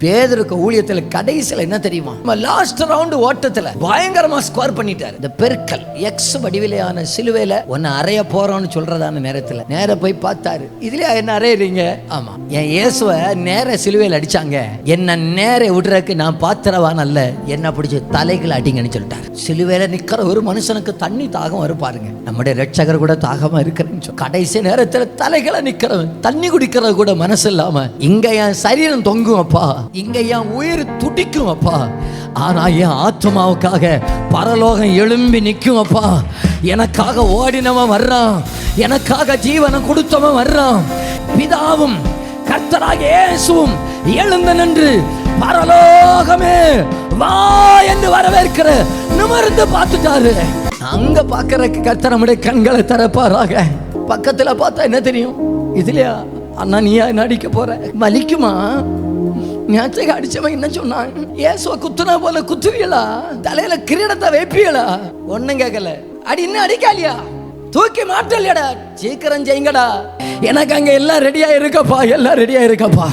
பேதுருக்கு ஊழியத்துல கடைசியில என்ன தெரியுமா, லாஸ்ட் ரவுண்ட் ஓட்டத்துல பயங்கரமா ஸ்கோர் பண்ணிட்டாரு. இந்த பெருக்கல் எக்ஸ் வடிவிலையான சிலுவையில ஒன்னு அறைய போறோம்னு சொல்றதான நேரத்துல நேர போய் பார்த்தாரு. இதுலயா என்ன அறையறீங்க? ஆமா, என் இயேசுவை நேர சிலுவையில அடிச்சாங்க, என்ன நேர விடுறதுக்கு நான் பாத்திரவான் அல்ல, என்ன பிடிச்சி தலைகளை அடிங்கன்னு சொல்லிட்டாரு. சிலுவையில நிக்கிற ஒரு மனுஷனுக்கு தண்ணி தாகம் வரும் பாருங்க. நம்முடைய ரட்சகர் கூட தாகமா இருக்கிறேன்னு கடைசி நேரத்துல தலைகளை நிக்கிறவன் தண்ணி குடிக்கிறது கூட மனசு இல்லாம, இங்க என் சரீரம் தொங்கும் அப்பா, இங்க என் உயிர் துடிக்கும் அப்பா, ஆனா என் ஆத்மாவுக்காக பரலோகம் எழும்பி நிற்கும் அப்பா. எனக்காக ஓடினவன் வர்றான், எனக்காக ஜீவனை கொடுத்தவன் வர்றான். பிதாவும் கர்த்தராகிய இயேசுவும் எழுந்து நின்று பரலோகமே வா என்று வரவேற்கிற நிமிர்ந்து பார்த்துட்டாரு. அங்க பாக்குறதுக்கு கர்த்தர் நம்முடைய கண்களை திறப்பாராக. பக்கத்துல பார்த்தா என்ன தெரியும்? இதுலயா அண்ணா நீயா என்ன அடிக்க போற? வலிக்குமா? ஞாயிற்றுக்கு அடிச்சவன் என்ன சொன்னான்? ஏசுவ குத்துனா போல குத்துவீங்களா? தலையில கிரீடத்தை வைப்பீங்களா? ஒண்ணும் கேட்கல. அடி இன்னும் அடிக்காலியா? தூக்கி மாட்டலையடா, சீக்கிரம் செய்யுங்கடா, எனக்கு அங்க எல்லாம் ரெடியா இருக்கப்பா, எல்லாம் ரெடியா இருக்கப்பா.